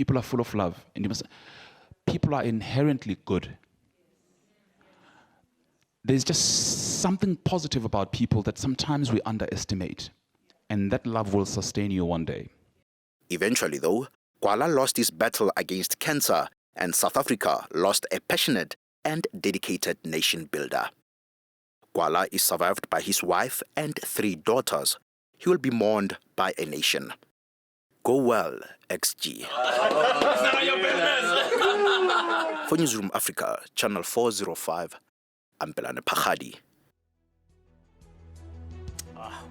People are full of love. And people are inherently good. There's just something positive about people that sometimes we underestimate. And that love will sustain you one day. Eventually, though, Guala lost his battle against cancer, and South Africa lost a passionate and dedicated nation builder. Guala is survived by his wife and 3 daughters. He will be mourned by a nation. Go well, XG. For Newsroom Africa, Channel 405, I'm Belane Pachadi.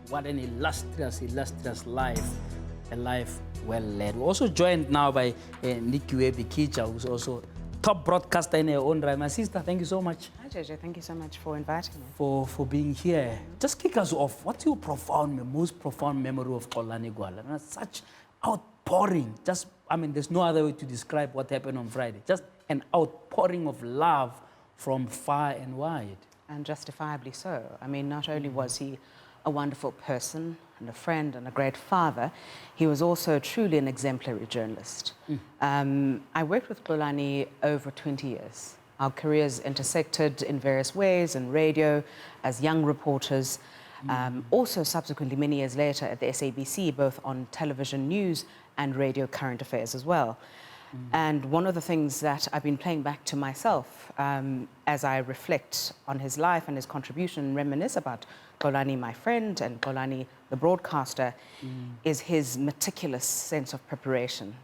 What an illustrious life. A life well led. We're also joined now by Nikiwe Bikitsha, who's also top broadcaster in her own right. My sister, thank you so much. Hi, JJ. Thank you so much for inviting me. For being here. Just kick us off. What's your most profound memory of Xolani Gwala? And such outpouring. There's no other way to describe what happened on Friday. Just an outpouring of love from far and wide. And justifiably so. I mean, not only was he a wonderful person and a friend and a great father, he was also truly an exemplary journalist. I worked with Xolani over 20 years. Our careers intersected in various ways in radio, as young reporters, also subsequently many years later at the SABC, both on television news and radio current affairs as well. And one of the things that I've been playing back to myself as I reflect on his life and his contribution and reminisce about Xolani, my friend, and Xolani, the broadcaster, is his meticulous sense of preparation.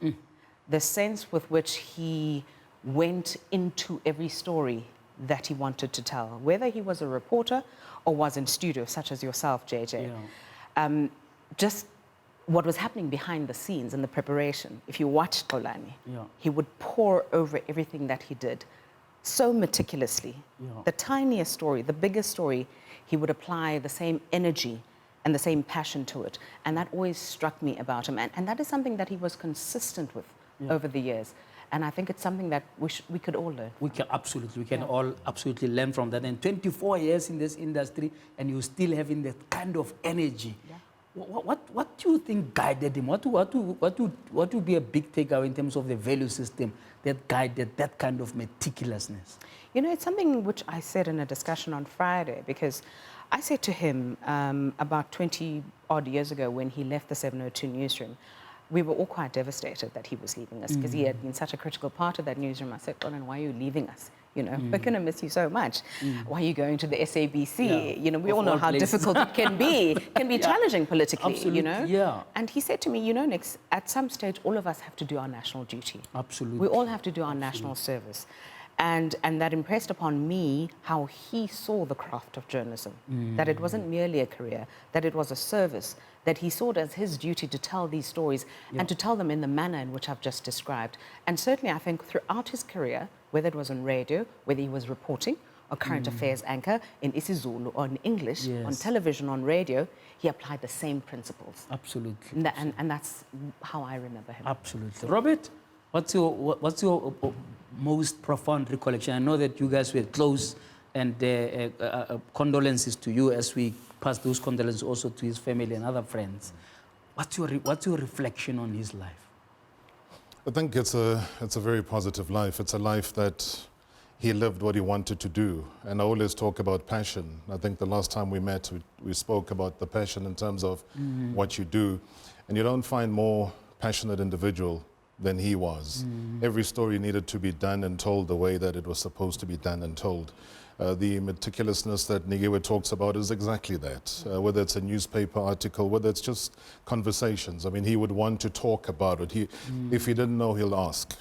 The sense with which he went into every story that he wanted to tell, whether he was a reporter or was in studio, such as yourself, JJ. Yeah. Just what was happening behind the scenes in the preparation. If you watched Xolani, he would pore over everything that he did so meticulously. The tiniest story, the biggest story, he would apply the same energy and the same passion to it. And that always struck me about him. And that is something that he was consistent with over the years. And I think it's something that we could all learn. We can all absolutely learn from that. And 24 years in this industry, and you're still having that kind of energy. What do you think guided him? What would be a big takeaway in terms of the value system that guided that kind of meticulousness? You know, it's something which I said in a discussion on Friday, because I said to him about 20 odd years ago when he left the 702 newsroom, we were all quite devastated that he was leaving us because he had been such a critical part of that newsroom. I said, Colin, why are you leaving us? You know, we're going to miss you so much. Why are you going to the SABC? You know, we all know how difficult it can be. It can be challenging politically, absolutely. You know? Yeah. And he said to me, you know, Nix, at some stage, all of us have to do our national duty. Absolutely. We all have to do our national service. And that impressed upon me how he saw the craft of journalism, that it wasn't merely a career, that it was a service, that he saw it as his duty to tell these stories and to tell them in the manner in which I've just described. And certainly I think throughout his career, whether it was on radio, whether he was reporting, a current affairs anchor in isiZulu or in English, on television, on radio, he applied the same principles. Absolutely. And that's how I remember him. Absolutely. Robert, what's your most profound recollection? I know that you guys were close, and condolences to you as we pass those condolences also to his family and other friends. What's your reflection on his life? I think it's a very positive life. It's a life that he lived what he wanted to do. And I always talk about passion. I think the last time we met, we spoke about the passion in terms of what you do. And you don't find more passionate individual than he was. Every story needed to be done and told the way that it was supposed to be done and told. The meticulousness that Nikiwe talks about is exactly that. Whether it's a newspaper article, whether it's just conversations. I mean, he would want to talk about it. If he didn't know, he'll ask.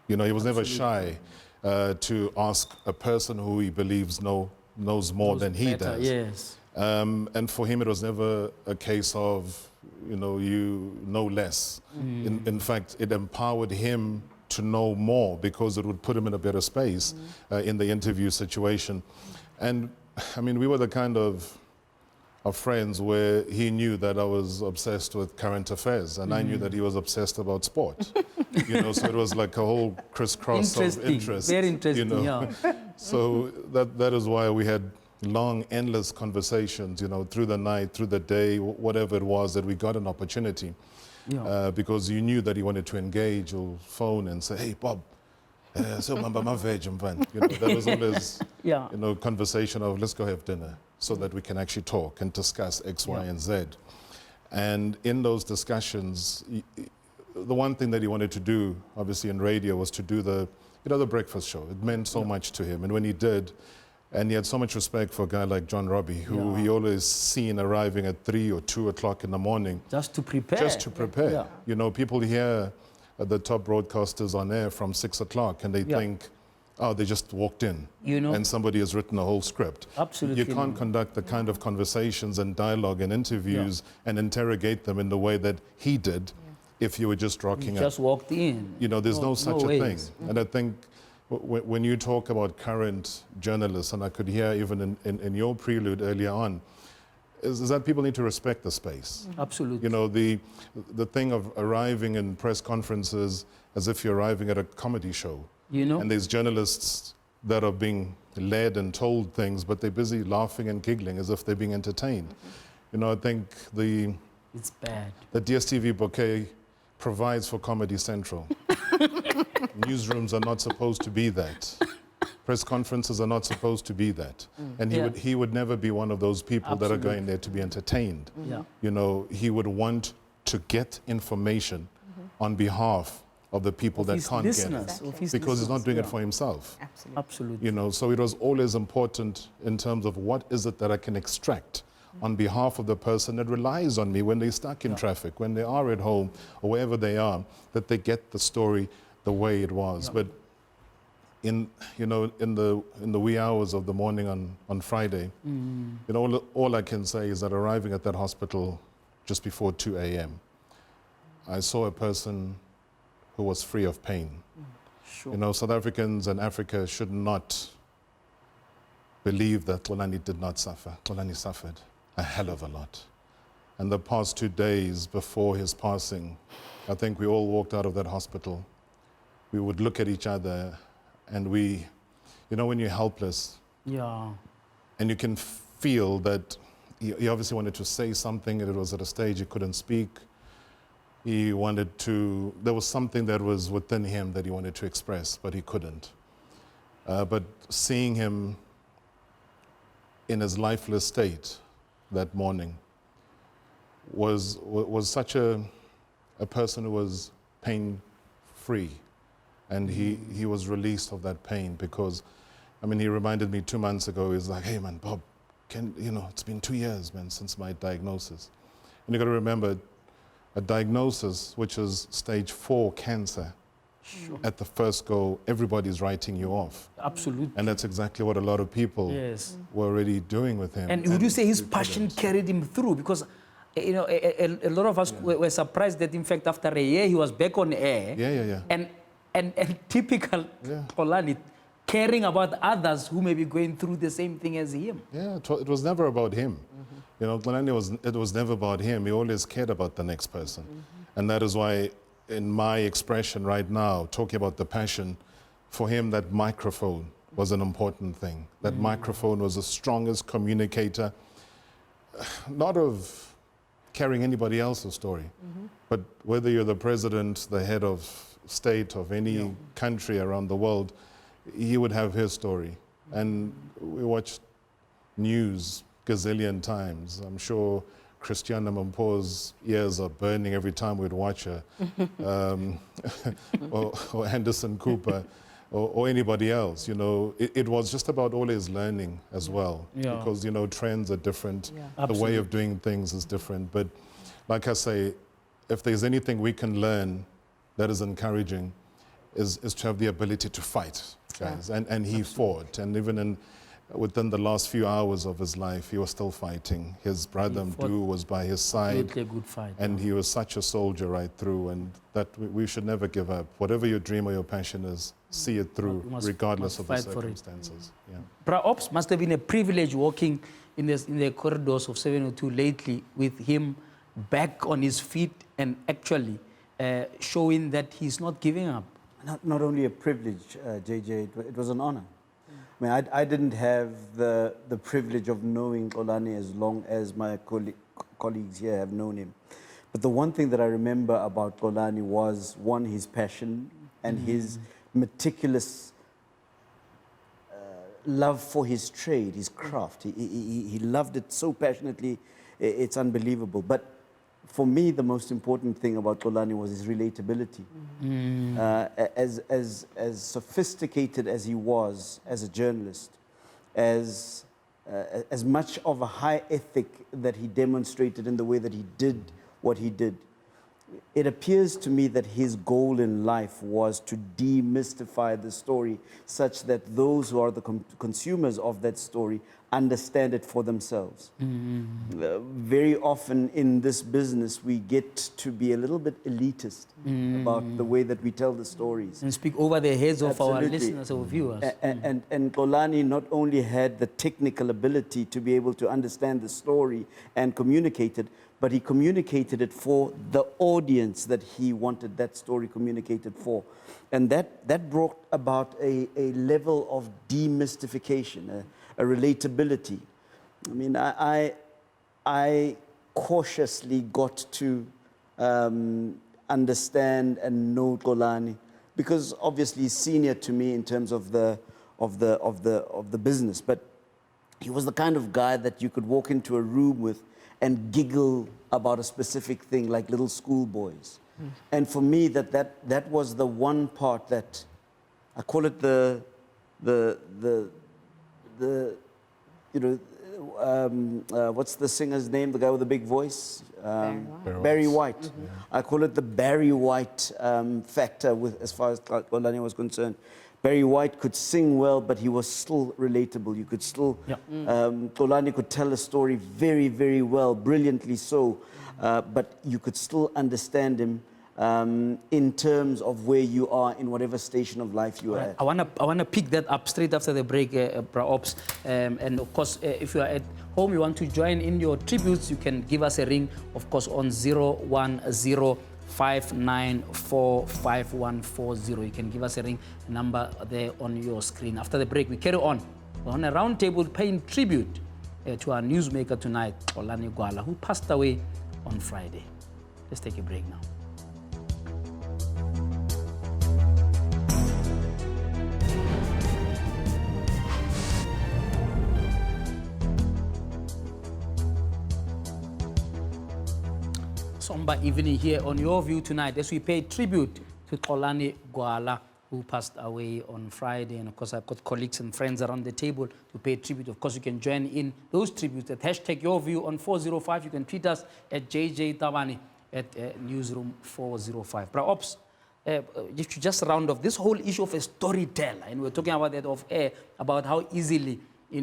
You know, he was never shy to ask a person who he believes knows more than he does. Yes. And for him, it was never a case of, you know less. In fact, it empowered him to know more because it would put him in a better space in the interview situation. And I mean, we were the kind of friends where he knew that I was obsessed with current affairs, and I knew that he was obsessed about sport. You know, so it was like a whole crisscross of interest. Very interesting, you know? So that is why we had long, endless conversations, you know, through the night, through the day, whatever it was that we got an opportunity. because you knew that he wanted to engage or phone and say, hey, Bob, so my veg, you know, there was always, Yeah. you know, conversation of let's go have dinner so that we can actually talk and discuss X, Y, and Z. And in those discussions, the one thing that he wanted to do, obviously in radio, was to do the, you know, the breakfast show. It meant so much to him. And when he did, and he had so much respect for a guy like John Robbie, who he always seen arriving at 3 or 2 o'clock in the morning. Just to prepare. Just to prepare. Yeah. You know, people hear the top broadcasters on air from 6 o'clock and they think, oh, they just walked in. You know? And somebody has written a whole script. Absolutely. You can't conduct the kind of conversations and dialogue and interviews and interrogate them in the way that he did if you were just rocking up. Just walked in. You know, there's no such a thing. ways. And I think when you talk about current journalists, and I could hear even in your prelude earlier on, is that people need to respect the space. Absolutely. You know, the thing of arriving in press conferences as if you're arriving at a comedy show. You know? And there's journalists that are being led and told things, but they're busy laughing and giggling as if they're being entertained. You know, I think It's bad. the DSTV bouquet provides for Comedy Central. Newsrooms are not supposed to be that. Press conferences are not supposed to be that. And he would never be one of those people that are going there to be entertained. Yeah. You know, he would want to get information on behalf of the people that His can't get listeners, it. of his Because he's not doing it listeners, for himself. Absolutely. Absolutely. You know, so it was always important in terms of what is it that I can extract on behalf of the person that relies on me when they're stuck in traffic, when they are at home or wherever they are, that they get the story the way it was. But in the wee hours of the morning on Friday, you know, all I can say is that arriving at that hospital just before 2 a.m., I saw a person who was free of pain. Sure. You know, South Africans and Africa should not believe that Xolani did not suffer. Xolani suffered a hell of a lot. And the past 2 days before his passing, I think we all walked out of that hospital. We would look at each other and you know, when you're helpless Yeah. and you can feel that he obviously wanted to say something and it was at a stage he couldn't speak. He wanted to, there was something that was within him that he wanted to express, but he couldn't. But seeing him in his lifeless state that morning was such a person who was pain-free. And he was released of that pain because, I mean, he reminded me 2 months ago, he's like, hey man, Bob, you know, it's been 2 years, man, since my diagnosis. And you gotta remember, a diagnosis, which is stage 4 cancer, at the first go, everybody's writing you off. Absolutely. And that's exactly what a lot of people were already doing with him. And would you say his he passion couldn't. carried him through? Because, you know, a lot of us were surprised that, in fact, after a year, he was back on air. Yeah. And typical Xolani, caring about others who may be going through the same thing as him. Yeah, it was never about him. You know, it was never about him. He always cared about the next person. And that is why, in my expression right now, talking about the passion, for him, that microphone was an important thing. That microphone was the strongest communicator, not of carrying anybody else's story, but whether you're the president, the head of state of any country around the world, he would have his story. And we watched news gazillion times. I'm sure Christiana Mampo's ears are burning every time we'd watch her, or Anderson Cooper, or anybody else. You know, it was just about always learning as well, because, you know, trends are different. The way of doing things is different. But like I say, if there's anything we can learn that is encouraging, is to have the ability to fight, guys. And he fought. And even within the last few hours of his life, he was still fighting. His brother Mdu was by his side. Absolutely a good fight. And he was such a soldier right through. And that we should never give up. Whatever your dream or your passion is, see it through, regardless of the circumstances. Yeah. Bra Ops, must have been a privilege walking in the corridors of 702 lately with him back on his feet and actually showing that he's not giving up. Not only a privilege, JJ, it was an honor. I mean, I didn't have the privilege of knowing Xolani as long as my colleagues here have known him. But the one thing that I remember about Xolani was, one, his passion and his meticulous love for his trade, his craft. He loved it so passionately, it's unbelievable. But for me, the most important thing about Xolani was his relatability. As sophisticated as he was as a journalist, as much of a high ethic that he demonstrated in the way that he did what he did, it appears to me that his goal in life was to demystify the story such that those who are the consumers of that story understand it for themselves. Very often in this business, we get to be a little bit elitist about the way that we tell the stories. And speak over the heads of our Absolutely. listeners or viewers. And Xolani not only had the technical ability to be able to understand the story and communicate it, but he communicated it for the audience that he wanted that story communicated for. And that brought about a level of demystification, a relatability. I mean, I cautiously got to understand and know Xolani because obviously he's senior to me in terms of the business, but he was the kind of guy that you could walk into a room with and giggle about a specific thing like little schoolboys. And for me, that was the one part that I call it the what's the singer's name? The guy with the big voice? Barry White. I call it the Barry White factor as far as Xolani was concerned. Barry White could sing well, but he was still relatable. You could still, Xolani could tell a story very, very well, brilliantly so, but you could still understand him in terms of where you are in whatever station of life you are at. I wanna pick that up straight after the break, Bra Ops. And of course, if you are at home, you want to join in your tributes, you can give us a ring, of course, on 010-594-5140. You can give us a ring number there on your screen. After the break, we carry on. We're on a round table paying tribute to our newsmaker tonight, Xolani Gwala, who passed away on Friday. Let's take a break now. Somber evening here on Your View tonight as we pay tribute to Xolani Gwala, who passed away on Friday. And of course, I've got colleagues and friends around the table to pay tribute. Of course, you can join in those tributes at hashtag Your View on 405. You can tweet us at JJ Tabane at Newsroom 405. Bra Ops, if you just round off this whole issue of a storyteller, and we're talking about that off air, about how easily he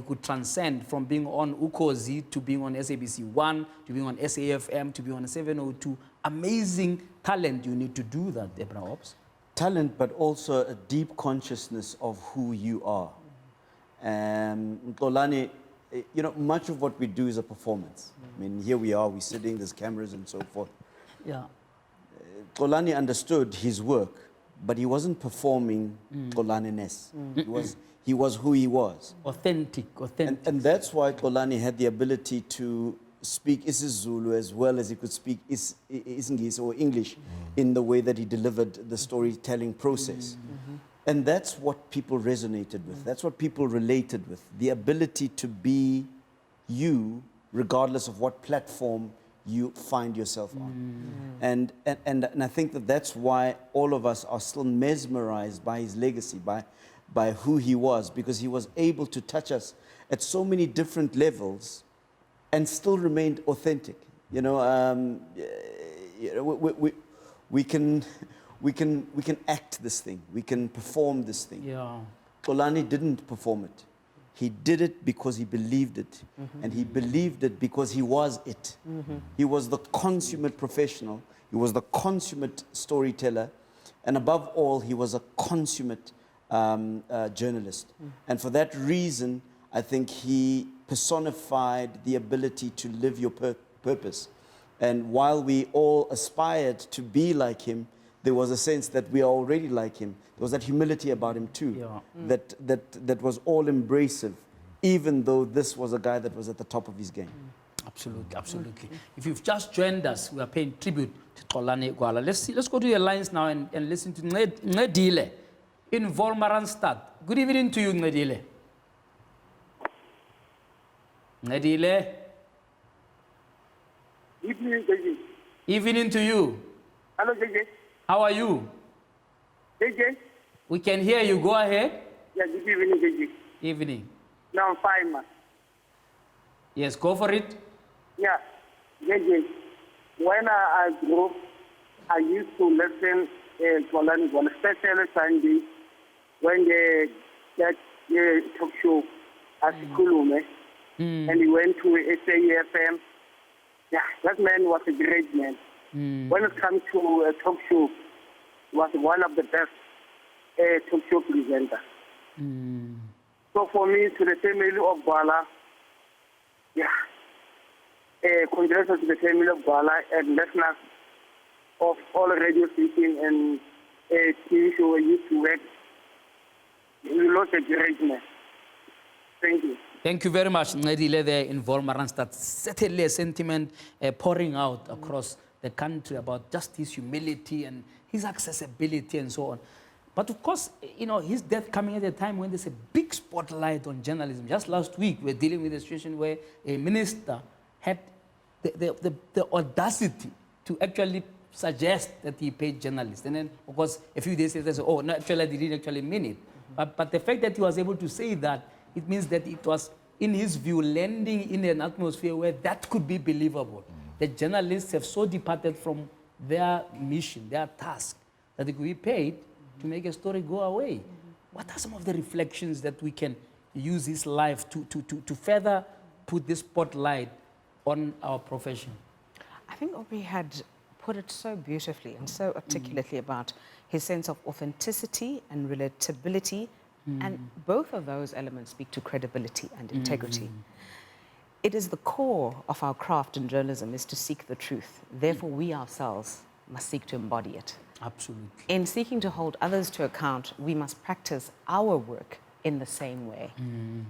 could transcend from being on Ukozi to being on SABC 1, to being on SAFM, to being on 702. Amazing talent. You need to do that, Deborah Ops. Talent, but also a deep consciousness of who you are. Xolani, much of what we do is a performance. I mean, here we are, we're sitting, there's cameras and so forth. Yeah. Xolani understood his work, but he wasn't performing Xolani-ness. He was who he was. Authentic. And that's why Xolani had the ability to speak isiZulu as well as he could speak Isingisi or English in the way that he delivered the storytelling process. And that's what people resonated with. That's what people related with. The ability to be you regardless of what platform you find yourself on. And I think that's why all of us are still mesmerized by his legacy, by who he was, because he was able to touch us at so many different levels and still remained authentic. We can act this thing, we can perform this thing. Yeah. Xolani didn't perform it. He did it because he believed it, and he believed it because he was it. He was the consummate professional, he was the consummate storyteller, and above all, he was a consummate journalist. And for that reason, I think he personified the ability to live your purpose. And while we all aspired to be like him, there was a sense that we are already like him. There was that humility about him too, that was all embracive, even though this was a guy that was at the top of his game. Absolutely, absolutely. If you've just joined us, we are paying tribute to Xolani Gwala. Let's go to your lines now and listen to Ngedile in Wolmaranstad. Good evening to you, Ngedile. Ngedile. Evening, JJ. Evening to you. Hello, JJ. How are you? JJ? We can hear you. Go ahead. Yeah, good evening, JJ. Evening. No, I'm fine, man. Yes, go for it. Yeah, JJ. When I grew up, I used to listen to Xolani Gwala, especially Sunday, when they get talk show at Kulume, and he went to SAFM. Yeah, that man was a great man. When it comes to a talk show, he was one of the best talk show presenters. So for me, to the family of Guala, yeah, congratulations to the family of Guala and listeners of all radio stations and TV show where used to work. We lost a great man. Thank you. Thank you very much, Ngedile, there in Wolmaranstad. Certainly a sentiment pouring out across the country about just his humility and his accessibility and so on. But of course, you know, his death coming at a time when there's a big spotlight on journalism. Just last week, we're dealing with a situation where a minister had the audacity to actually suggest that he paid journalists. And then, of course, a few days later, they said, oh, no, actually, they didn't actually mean it. But the fact that he was able to say that, it means that it was, in his view, landing in an atmosphere where that could be believable. The journalists have so departed from their mission, their task, that they could be paid to make a story go away. What are some of the reflections that we can use his life to further put this spotlight on our profession? I think Aubrey had put it so beautifully and so articulately about his sense of authenticity and relatability, and both of those elements speak to credibility and integrity. It is the core of our craft in journalism is to seek the truth. Therefore, we ourselves must seek to embody it. Absolutely. In seeking to hold others to account, we must practice our work in the same way.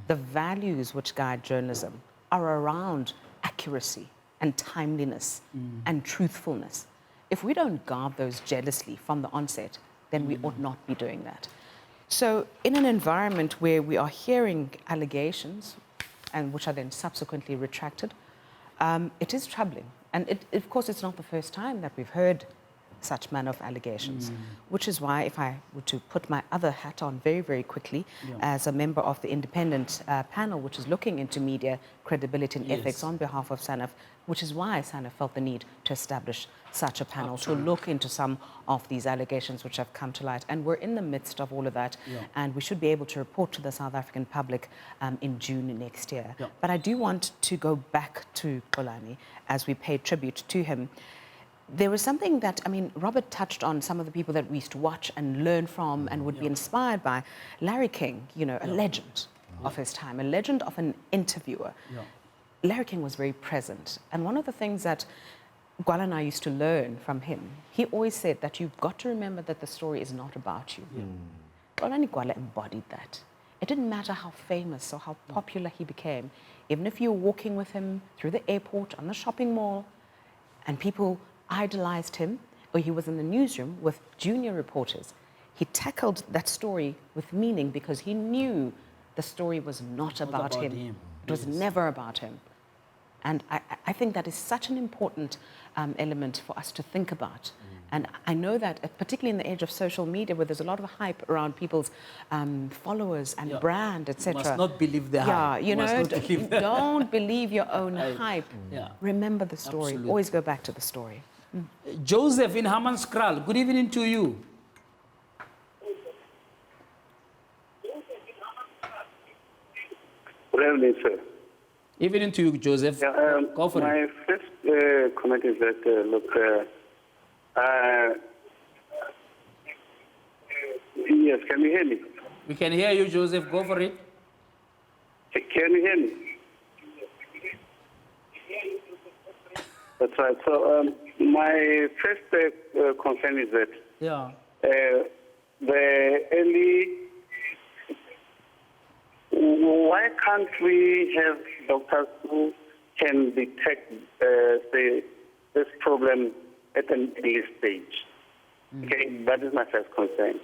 The values which guide journalism are around accuracy and timeliness and truthfulness. If we don't guard those jealously from the onset, then we ought not be doing that. So in an environment where we are hearing allegations, and which are then subsequently retracted, it is troubling. And of course, it's not the first time that we've heard such manner of allegations, which is why, if I were to put my other hat on very, very quickly, as a member of the independent panel, which is looking into media credibility and ethics on behalf of SANEF, which is why SANEF felt the need to establish such a panel to look into some of these allegations which have come to light. And we're in the midst of all of that, and we should be able to report to the South African public in June next year. But I do want to go back to Xolani as we pay tribute to him. There was something that, I mean, Robert touched on some of the people that we used to watch and learn from and would be inspired by. Larry King, you know, a legend of his time, a legend of an interviewer. Larry King was very present. And one of the things that Guala and I used to learn from him, he always said that you've got to remember that the story is not about you. Xolani Gwala embodied that. It didn't matter how famous or how popular he became. Even if you were walking with him through the airport, on the shopping mall, and people idolized him, or he was in the newsroom with junior reporters, he tackled that story with meaning because he knew the story was not about him. It was never about him. And I think that is such an important element for us to think about. And I know that, particularly in the age of social media, where there's a lot of hype around people's followers and brand, etc. You must not believe the hype. Yeah, you know, don't believe your own hype. Remember the story. Absolutely. Always go back to the story. Joseph in Hammanskraal, good evening to you. Good evening, sir. Evening to you, Joseph. Go for it. My first comment is that, look, yes, can you hear me? We can hear you, Joseph. Go for it. Can you hear me? That's right. So my first concern is that the early, why can't we have doctors who can detect this problem at an early stage. Okay, that is my first concern.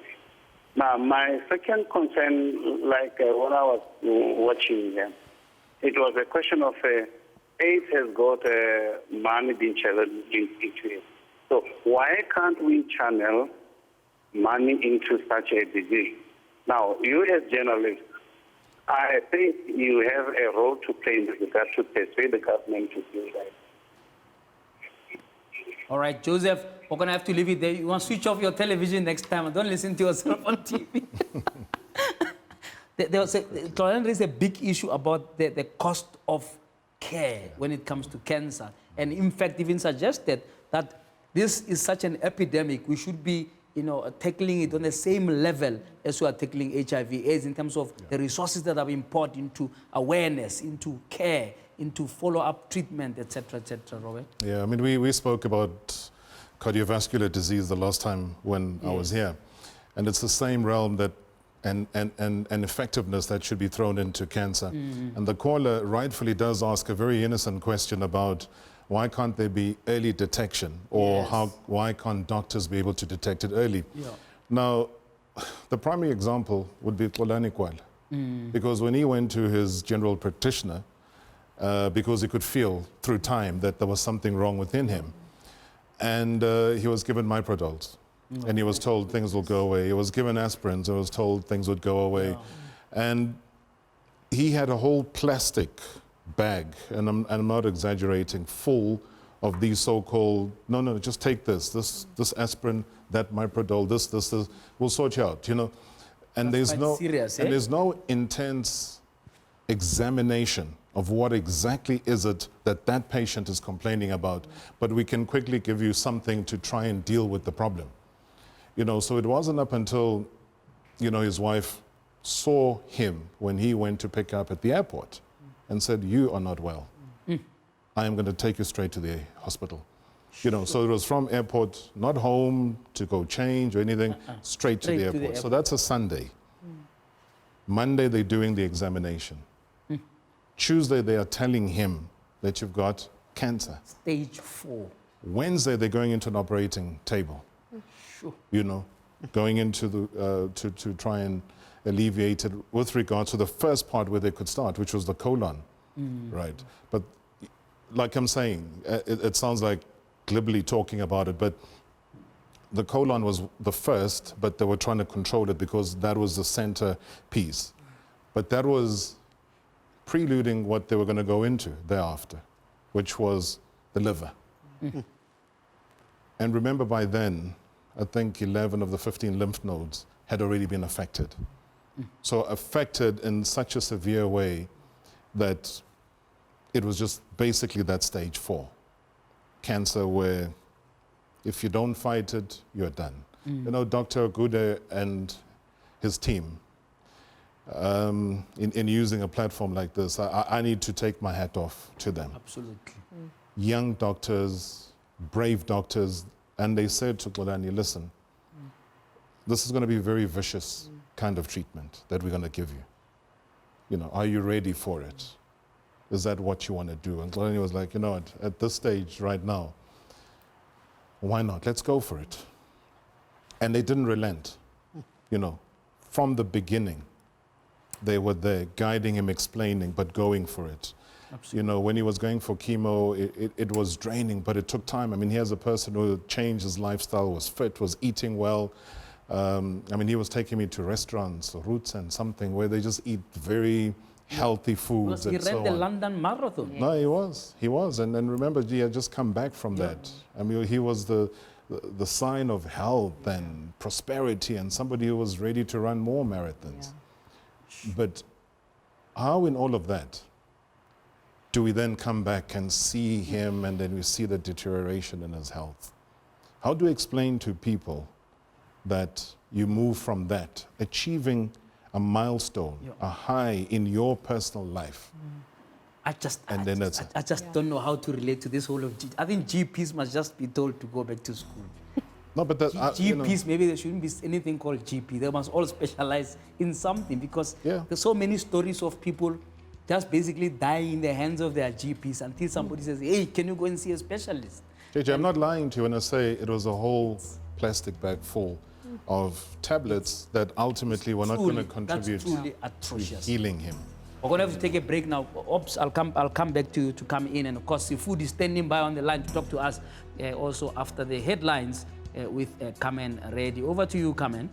Now, my second concern, like when I was watching them, it was a question of AIDS has got money being channeled into it. So why can't we channel money into such a disease? Now, you as journalists, I think you have a role to play in this regard to persuade the government to do that. All right, Joseph, we're going to have to leave it there. You want to switch off your television next time and don't listen to yourself on TV. There is a big issue about the cost of care when it comes to cancer. And in fact, even suggested that this is such an epidemic, we should be tackling it on the same level as we are tackling HIV/AIDS in terms of the resources that are being poured into awareness, into care, into follow-up treatment, etc., Robert? Yeah, I mean, we spoke about cardiovascular disease the last time when I was here. And it's the same realm that and effectiveness that should be thrown into cancer. And the caller rightfully does ask a very innocent question about why can't there be early detection, or why can't doctors be able to detect it early? Now, the primary example would be Xolani Gwala, because when he went to his general practitioner, because he could feel through time that there was something wrong within him, and he was given Myprodols, and he was told things will go away. He was given aspirins, and was told things would go away, and he had a whole plastic bag, and I'm not exaggerating, full of these so-called, no, just take this aspirin, that Myprodol, this, we'll sort you out, And there's no intense examination of what exactly is it that patient is complaining about, but we can quickly give you something to try and deal with the problem. So it wasn't up until, his wife saw him when he went to pick up at the airport and said, you are not well. I am going to take you straight to the hospital. So it was from airport, not home to go change or anything, straight to the airport. So that's a Sunday. Monday, they're doing the examination. Tuesday, they are telling him that you've got cancer. Stage 4. Wednesday, they're going into an operating table. Going into the, to try and alleviate it with regard to the first part where they could start, which was the colon, right? But like I'm saying, it sounds like glibly talking about it, but the colon was the first, but they were trying to control it because that was the center piece. But that was preluding what they were going to go into thereafter, which was the liver. And remember, by then, I think 11 of the 15 lymph nodes had already been affected. So affected in such a severe way that it was just basically that stage 4. Cancer where if you don't fight it, you're done. Dr. Gude and his team, in using a platform like this, I need to take my hat off to them. Absolutely. Young doctors, brave doctors, and they said to Xolani, listen, this is going to be a very vicious kind of treatment that we're going to give you. Are you ready for it? Is that what you want to do? And Xolani was like, at this stage right now, why not? Let's go for it. And they didn't relent. From the beginning, they were there guiding him, explaining, but going for it. Absolutely. When he was going for chemo, it was draining, but it took time. I mean, here's a person who changed his lifestyle, was fit, was eating well. He was taking me to restaurants, roots and something, where they just eat very healthy foods and so on. He ran the London Marathon. No, he was. And remember, he had just come back from that. He was the sign of health and prosperity and somebody who was ready to run more marathons. But how in all of that do we then come back and see him and then we see the deterioration in his health? How do we explain to people that you move from that, achieving a milestone, a high in your personal life? I just don't know how to relate to this whole of I think GPs must just be told to go back to school. No, but GPs, maybe there shouldn't be anything called GP. They must all specialize in something because there's so many stories of people just basically dying in the hands of their GPs until somebody says, hey, can you go and see a specialist? JJ, I'm not lying to you when I say it was a whole plastic bag full of tablets that ultimately were not going to contribute That's truly to healing him. We're going to have to take a break now. Oops, I'll come back to you to come in. And of course, Food is standing by on the line to talk to us also after the headlines with Carmen ready. Over to you, Carmen.